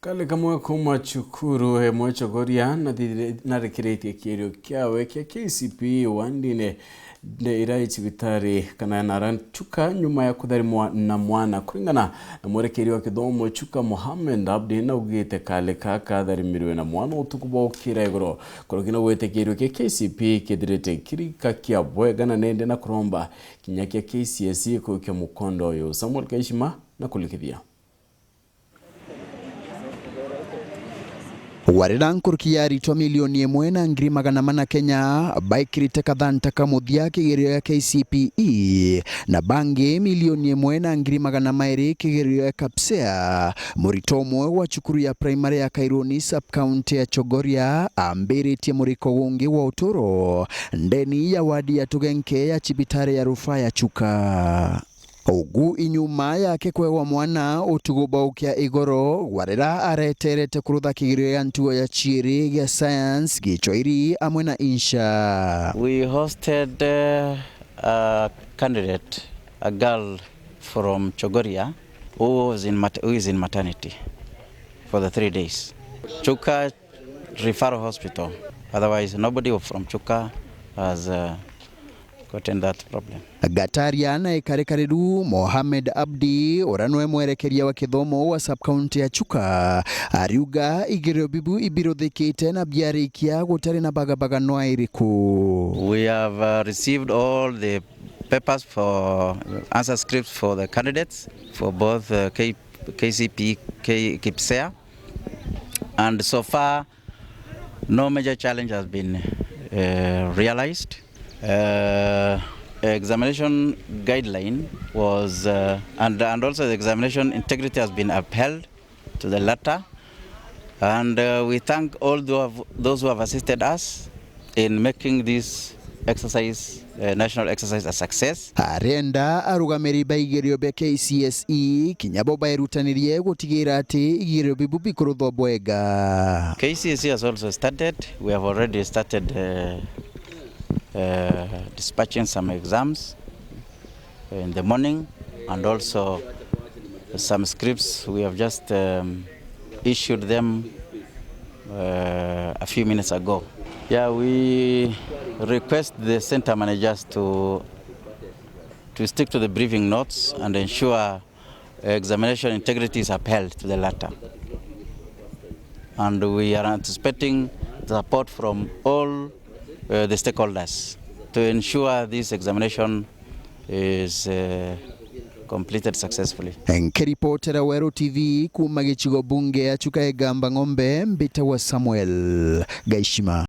Kale kamwe kumachukuru mwachogoria na rekireti kirio kiawe kia KCPE wandine ira CIBITARI kana naranchuka nyuma ya kutharimwa na mwana kuringana na mwerekeri wa kithomo chuka MOHAMED ABDI na ugite kale kakatharimiriwe na mwana utukuba ukira igoro korokina gwetekerio kia KCPE kithirite kirika kia BWEGA na nende NAKUROMBA kinya kia KCSE kukia mukondo yo Samuel Kaishima na kulikithia warira nkurkiari twa milioni 1.4 Kenya baikirite kathanta kamuthia kigerio ya KCPE na bangi milioni 1.2 kigerio ya KCSE murito mwe wa chukuru ya primary ya Kigerione sub county ya Chogoria ambiritie muriko wungi wa utoro ndeni ya wadi ya Tugenke ya CIBITARI ya rufaa ya Chuka. Ugu inyuma yake kwewa mwana utuguba ukia igoro warira areterete kurutha kigerio ya ntuo ya chiri ya science gichoiri amwe na insha. We hosted a candidate, a girl from Chogoria who is in maternity for the 3 days. Chuka Referral Hospital. Otherwise nobody from Chuka has gotten that problem. Gatariana ikarekariru MOHAMED ABDI oranwe mwerekeria wa kithomo wa sub county ya Chuka ariuga igerio bibu ibirothekite na biarikia gutari na bagabaga no airiku. We have received all the papers for answer scripts for the candidates for both KCPE, KCSE, and so far no major challenge has been realized. Examination guideline was and also the examination integrity has been upheld to the letter, and we thank all those who have assisted us in making this exercise, national exercise, a success. Arenda arugamiri baigerio be KCSE kinyabo bairutanirie gutigira ati igerio bibu bikurutho BWEGA. KCSE has also started. We have already started dispatching some exams in the morning, and also some scripts we have just issued them a few minutes ago. Yeah, we request the center managers to stick to the briefing notes and ensure examination integrity is upheld to the letter. And we are anticipating the support from all the stakeholders to ensure this examination is completed successfully. Nkiripotera Weru TV kuma gichigo bunge ya Chuka Egamba Ng'ombe mbita wa Samuel Gaishima.